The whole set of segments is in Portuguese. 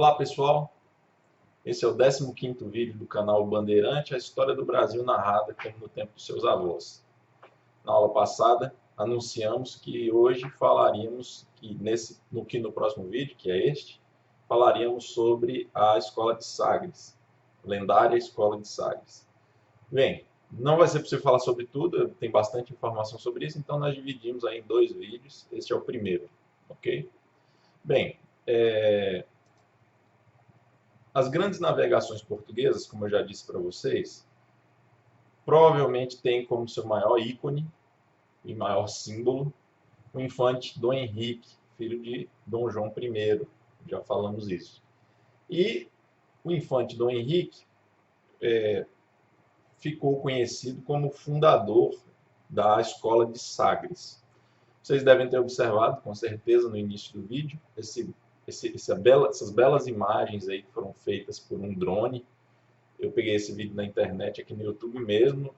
Olá pessoal, esse é o 15º vídeo do canal Bandeirante, a história do Brasil narrada como no tempo dos seus avós. Na aula passada, anunciamos que hoje falaríamos, no próximo vídeo, que é este, falaríamos sobre a Escola de Sagres, lendária Escola de Sagres. Bem, não vai ser possível falar sobre tudo, tem bastante informação sobre isso, então nós dividimos aí em 2 vídeos, este é o primeiro, ok? Bem, as grandes navegações portuguesas, como eu já disse para vocês, provavelmente têm como seu maior ícone e maior símbolo o infante Dom Henrique, filho de Dom João I, já falamos isso. E o infante Dom Henrique ficou conhecido como fundador da Escola de Sagres. Vocês devem ter observado, com certeza, no início do vídeo, essas belas imagens aí que foram feitas por um drone. Eu peguei esse vídeo na internet, aqui no YouTube mesmo.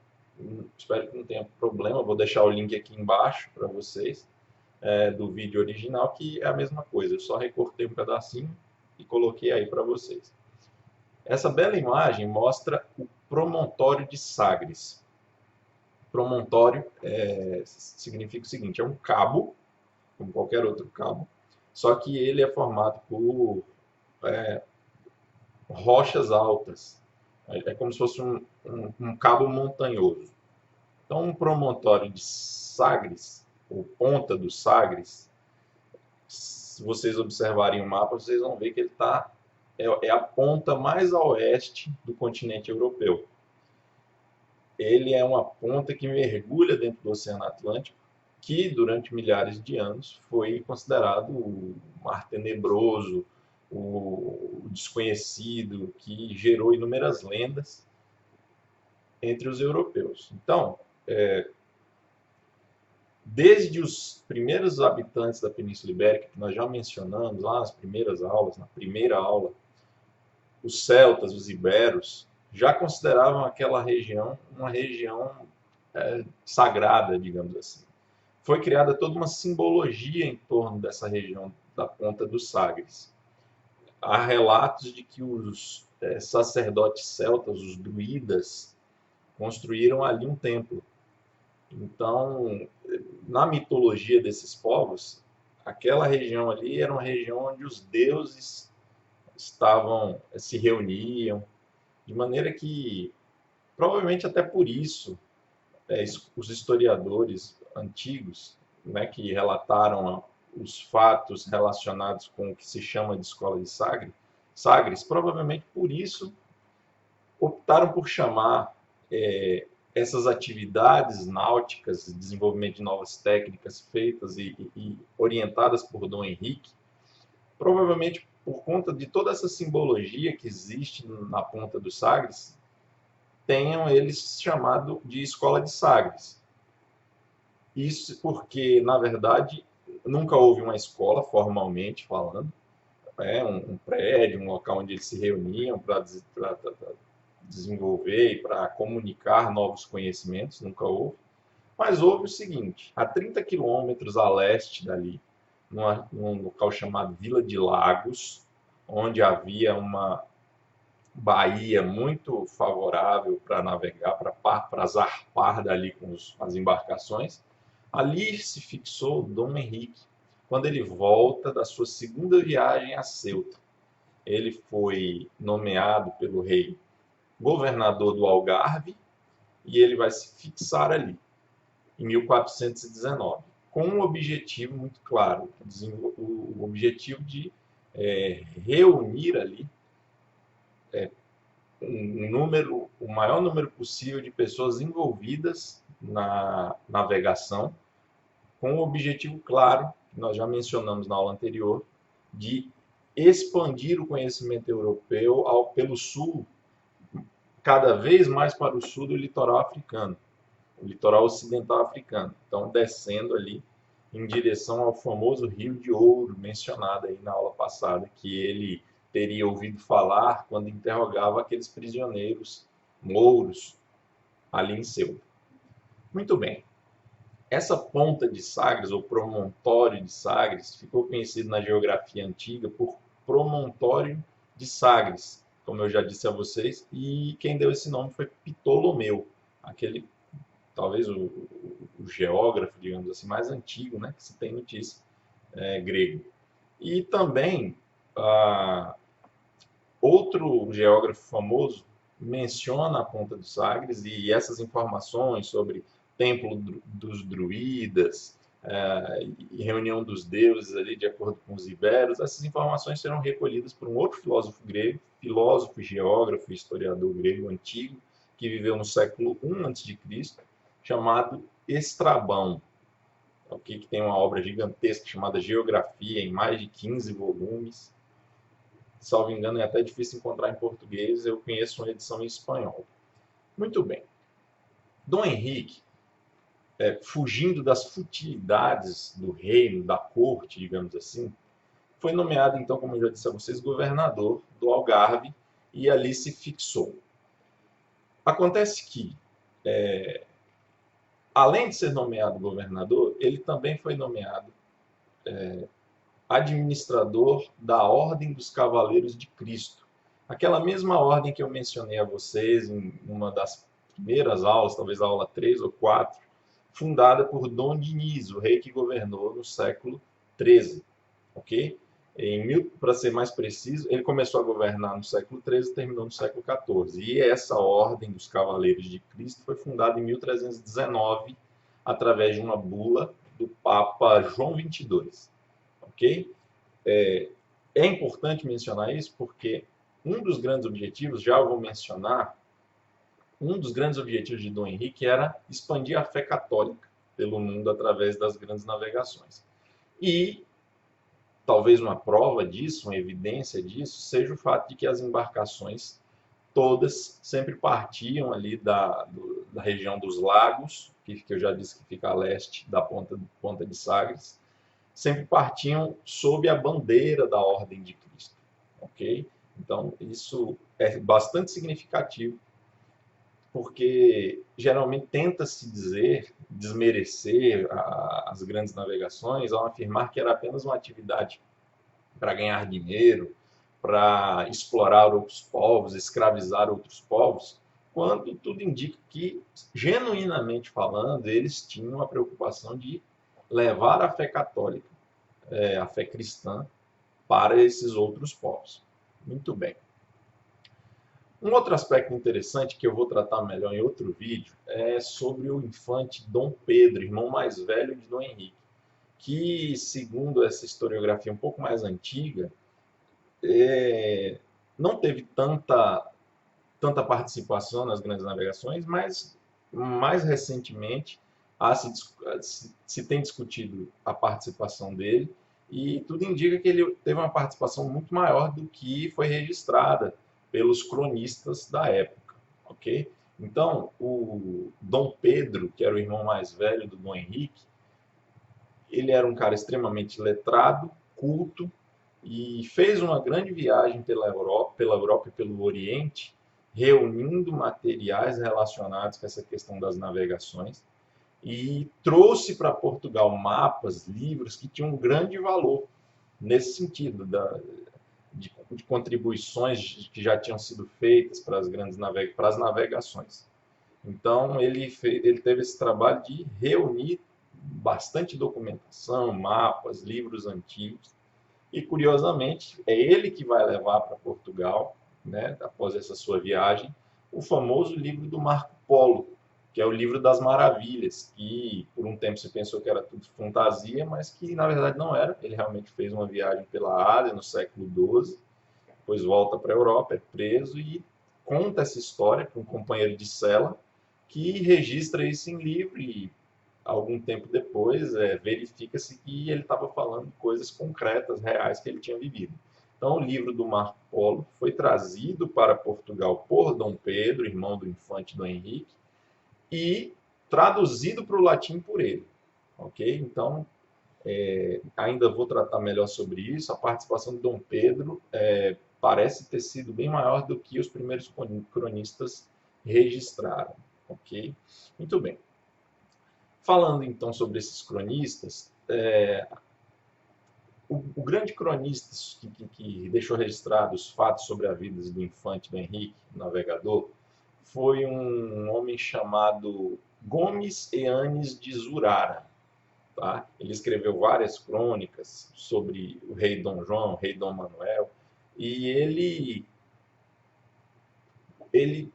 Espero que não tenha problema. Vou deixar o link aqui embaixo para vocês do vídeo original, que é a mesma coisa. Eu só recortei um pedacinho e coloquei aí para vocês. Essa bela imagem mostra o promontório de Sagres. Promontório significa o seguinte: é um cabo, como qualquer outro cabo, só que ele é formado por rochas altas. É como se fosse um cabo montanhoso. Então, um promontório de Sagres, ou Ponta dos Sagres, se vocês observarem o mapa, vocês vão ver que ele é a ponta mais a oeste do continente europeu. Ele é uma ponta que mergulha dentro do Oceano Atlântico, que durante milhares de anos foi considerado o mar tenebroso, o desconhecido, que gerou inúmeras lendas entre os europeus. Então, desde os primeiros habitantes da Península Ibérica, que nós já mencionamos lá nas primeiras aulas, na primeira aula, os celtas, os iberos, já consideravam aquela região uma região sagrada, digamos assim. Foi criada toda uma simbologia em torno dessa região da Ponta dos Sagres. Há relatos de que os sacerdotes celtas, os druidas, construíram ali um templo. Então, na mitologia desses povos, aquela região ali era uma região onde os deuses se reuniam, de maneira que, provavelmente até por isso, os historiadores antigos, né, que relataram os fatos relacionados com o que se chama de Escola de Sagres, provavelmente por isso optaram por chamar essas atividades náuticas, desenvolvimento de novas técnicas feitas e orientadas por Dom Henrique, provavelmente por conta de toda essa simbologia que existe na Ponta dos Sagres, tenham eles chamado de Escola de Sagres. Isso porque, na verdade, nunca houve uma escola, formalmente falando, um prédio, um local onde eles se reuniam para desenvolver e para comunicar novos conhecimentos, nunca houve. Mas houve o seguinte: a 30 quilômetros a leste dali, num local chamado Vila de Lagos, onde havia uma baía muito favorável para navegar, para zarpar dali com as embarcações, ali se fixou Dom Henrique, quando ele volta da sua segunda viagem a Ceuta. Ele foi nomeado pelo rei governador do Algarve e ele vai se fixar ali, em 1419, com um objetivo muito claro, o objetivo de reunir ali o maior número possível de pessoas envolvidas na navegação, com o objetivo claro, que nós já mencionamos na aula anterior, de expandir o conhecimento europeu pelo sul, cada vez mais para o sul do litoral africano, o litoral ocidental africano. Então, descendo ali em direção ao famoso Rio de Ouro, mencionado aí na aula passada, que ele teria ouvido falar quando interrogava aqueles prisioneiros mouros ali em Ceuta. Muito bem. Essa ponta de Sagres, ou promontório de Sagres, ficou conhecido na geografia antiga por promontório de Sagres, como eu já disse a vocês, e quem deu esse nome foi Ptolomeu, aquele, talvez o geógrafo, digamos assim, mais antigo, né, que se tem notícia, grego. E também, ah, outro geógrafo famoso menciona a Ponta dos Sagres, e essas informações sobre templo dos druidas, e reunião dos deuses ali de acordo com os iberos, essas informações serão recolhidas por um outro filósofo grego, filósofo, geógrafo e historiador grego antigo, que viveu no século I a.C., chamado Estrabão, okay? Que tem uma obra gigantesca chamada Geografia, em mais de 15 volumes. Salvo engano, é até difícil encontrar em português, eu conheço uma edição em espanhol. Muito bem. Dom Henrique, fugindo das futilidades do reino, da corte, digamos assim, foi nomeado, então, como eu já disse a vocês, governador do Algarve e ali se fixou. Acontece que, além de ser nomeado governador, ele também foi nomeado administrador da Ordem dos Cavaleiros de Cristo. Aquela mesma ordem que eu mencionei a vocês em uma das primeiras aulas, talvez a aula 3 ou 4, fundada por Dom Diniz, o rei que governou no século XIII. Ok? Para ser mais preciso, ele começou a governar no século XIII e terminou no século XIV. E essa Ordem dos Cavaleiros de Cristo foi fundada em 1319, através de uma bula do Papa João XXII. Ok? É importante mencionar isso porque um dos grandes objetivos, já eu vou mencionar, um dos grandes objetivos de Dom Henrique era expandir a fé católica pelo mundo através das grandes navegações. E talvez uma prova disso, uma evidência disso, seja o fato de que as embarcações todas sempre partiam ali da região dos lagos, que eu já disse que fica a leste da ponta de Sagres, sempre partiam sob a bandeira da Ordem de Cristo, ok? Então, isso é bastante significativo, porque geralmente tenta-se desmerecer as grandes navegações ao afirmar que era apenas uma atividade para ganhar dinheiro, para explorar outros povos, escravizar outros povos, quando tudo indica que, genuinamente falando, eles tinham a preocupação de levar a fé católica, a fé cristã, para esses outros povos. Muito bem. Um outro aspecto interessante que eu vou tratar melhor em outro vídeo é sobre o infante Dom Pedro, irmão mais velho de Dom Henrique, que, segundo essa historiografia um pouco mais antiga, não teve tanta participação nas grandes navegações, mas mais recentemente se tem discutido a participação dele, e tudo indica que ele teve uma participação muito maior do que foi registrada pelos cronistas da época, ok? Então, o Dom Pedro, que era o irmão mais velho do Dom Henrique, ele era um cara extremamente letrado, culto, e fez uma grande viagem pela Europa e pelo Oriente, reunindo materiais relacionados com essa questão das navegações, e trouxe para Portugal mapas, livros que tinham um grande valor nesse sentido, de contribuições que já tinham sido feitas para as navegações. Então, ele teve esse trabalho de reunir bastante documentação, mapas, livros antigos, e, curiosamente, é ele que vai levar para Portugal, né, após essa sua viagem, o famoso livro do Marco Polo, que é o livro das maravilhas, que por um tempo se pensou que era tudo fantasia, mas que na verdade não era. Ele realmente fez uma viagem pela Ásia no século XII, depois volta para a Europa, é preso e conta essa história para um companheiro de cela, que registra isso em livro e algum tempo depois, verifica-se que ele estava falando coisas concretas, reais, que ele tinha vivido. Então, o livro do Marco Polo foi trazido para Portugal por Dom Pedro, irmão do infante Dom Henrique, e traduzido para o latim por ele. Ok? Então, ainda vou tratar melhor sobre isso. A participação de Dom Pedro parece ter sido bem maior do que os primeiros cronistas registraram. Ok? Muito bem. Falando então sobre esses cronistas, O grande cronista que deixou registrados os fatos sobre a vida do infante do Henrique, o navegador, foi um homem chamado Gomes Eanes de Zurara. Tá? Ele escreveu várias crônicas sobre o rei Dom João, o rei Dom Manuel, e ele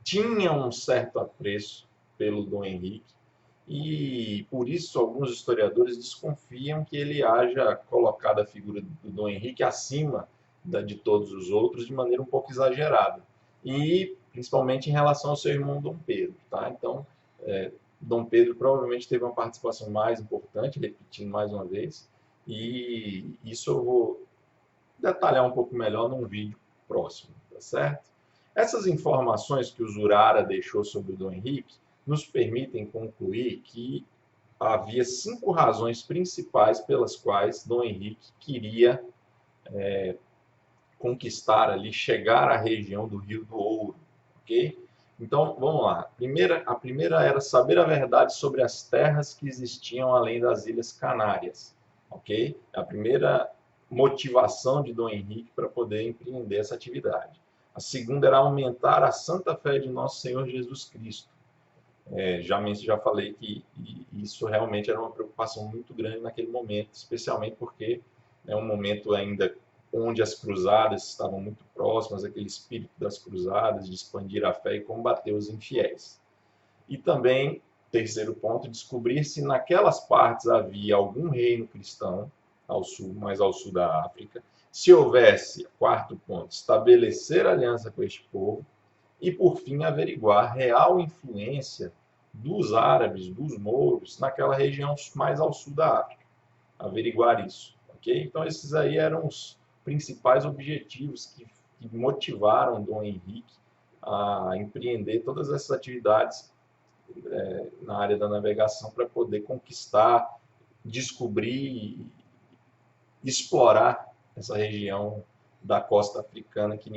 tinha um certo apreço pelo Dom Henrique, e por isso alguns historiadores desconfiam que ele haja colocado a figura do Dom Henrique acima de todos os outros de maneira um pouco exagerada, e principalmente em relação ao seu irmão Dom Pedro. Tá? Então, Dom Pedro provavelmente teve uma participação mais importante, repetindo mais uma vez, e isso eu vou detalhar um pouco melhor num vídeo próximo, tá certo? Essas informações que o Zurara deixou sobre o Dom Henrique nos permitem concluir que havia 5 razões principais pelas quais Dom Henrique queria conquistar ali, chegar à região do Rio do Ouro, ok? Então, vamos lá. A primeira era saber a verdade sobre as terras que existiam além das Ilhas Canárias, ok? A primeira motivação de Dom Henrique para poder empreender essa atividade. A segunda era aumentar a santa fé de nosso Senhor Jesus Cristo. Já falei que isso realmente era uma preocupação muito grande naquele momento, especialmente porque é um momento ainda onde as cruzadas estavam muito próximas, aquele espírito das cruzadas, de expandir a fé e combater os infiéis. E também, terceiro ponto, descobrir se naquelas partes havia algum reino cristão, ao sul, mais ao sul da África. Se houvesse, quarto ponto, estabelecer aliança com este povo. E, por fim, averiguar real influência dos árabes, dos mouros, naquela região mais ao sul da África. Averiguar isso, ok? Então, esses aí eram os principais objetivos que motivaram Dom Henrique a empreender todas essas atividades na área da navegação para poder conquistar, descobrir e explorar essa região da costa africana que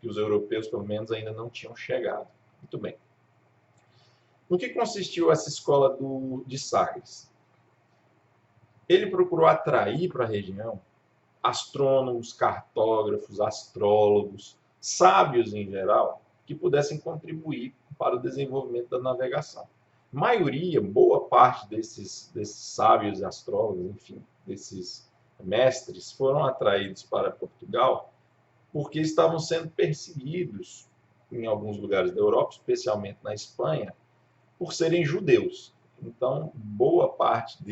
os europeus, pelo menos, ainda não tinham chegado. Muito bem. No que consistiu essa escola de Sagres? Ele procurou atrair para a região astrônomos, cartógrafos, astrólogos, sábios em geral, que pudessem contribuir para o desenvolvimento da navegação. Boa parte desses sábios e astrólogos, enfim, desses mestres, foram atraídos para Portugal porque estavam sendo perseguidos em alguns lugares da Europa, especialmente na Espanha, por serem judeus. Então, boa parte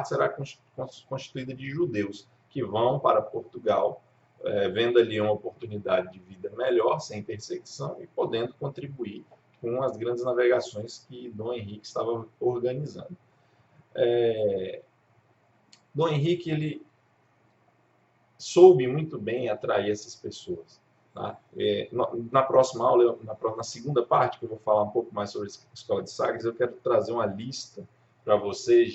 será constituída de judeus que vão para Portugal, vendo ali uma oportunidade de vida melhor, sem perseguição e podendo contribuir com as grandes navegações que Dom Henrique estava organizando. Dom Henrique ele soube muito bem atrair essas pessoas. Tá? Na próxima aula, na segunda parte, que eu vou falar um pouco mais sobre a Escola de Sagres, eu quero trazer uma lista para vocês,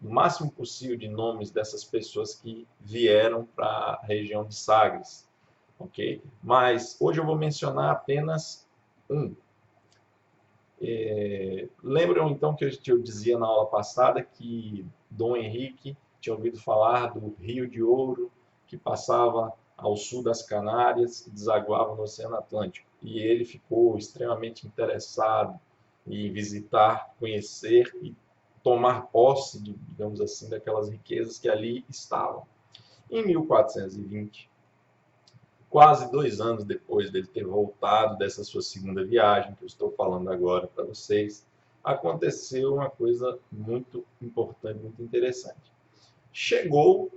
do máximo possível, de nomes dessas pessoas que vieram para a região de Sagres. Okay? Mas hoje eu vou mencionar apenas um. Lembram então que eu dizia na aula passada que Dom Henrique tinha ouvido falar do Rio de Ouro, que passava ao sul das Canárias e desaguava no Oceano Atlântico. E ele ficou extremamente interessado em visitar, conhecer e tomar posse, digamos assim, daquelas riquezas que ali estavam. Em 1420, quase 2 anos depois dele ter voltado dessa sua segunda viagem, que eu estou falando agora para vocês, aconteceu uma coisa muito importante, muito interessante. Chegou,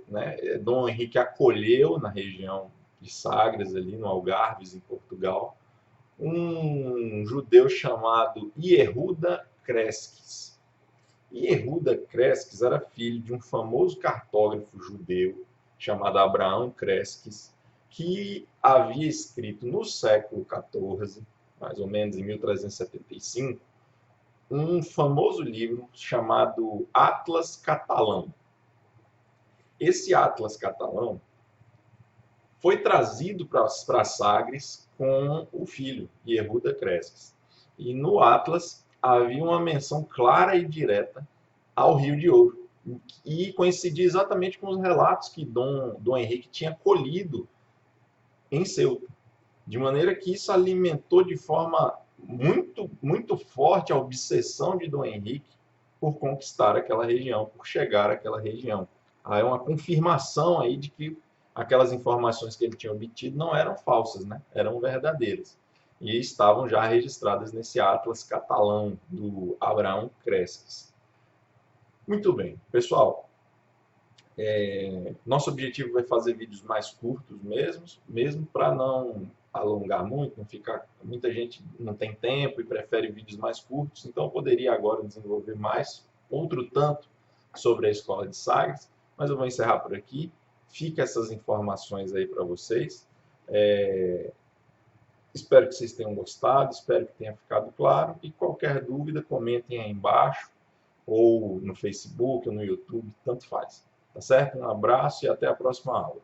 Dom Henrique acolheu na região de Sagres, ali no Algarves, em Portugal, um judeu chamado Ierhuda Cresques. Ierhuda Cresques era filho de um famoso cartógrafo judeu chamado Abraão Cresques, que havia escrito no século XIV, mais ou menos em 1375, um famoso livro chamado Atlas Catalão. Esse Atlas Catalão foi trazido para Sagres com o filho, Ierhuda Cresques. E no Atlas havia uma menção clara e direta ao Rio de Ouro. e coincidia exatamente com os relatos que Dom Henrique tinha colhido em Ceuta. De maneira que isso alimentou de forma muito forte a obsessão de Dom Henrique por conquistar aquela região, por chegar àquela região. Aí é uma confirmação aí de que aquelas informações que ele tinha obtido não eram falsas, né? Eram verdadeiras. E estavam já registradas nesse Atlas catalão do Abraão Cresques. Muito bem, pessoal. Nosso objetivo é fazer vídeos mais curtos mesmo para não alongar muito, não ficar. Muita gente não tem tempo e prefere vídeos mais curtos, então eu poderia agora desenvolver mais outro tanto sobre a Escola de Sagres, mas eu vou encerrar por aqui. Fica essas informações aí para vocês. Espero que vocês tenham gostado, espero que tenha ficado claro, e qualquer dúvida comentem aí embaixo, ou no Facebook, ou no YouTube, tanto faz. Tá certo? Um abraço e até a próxima aula.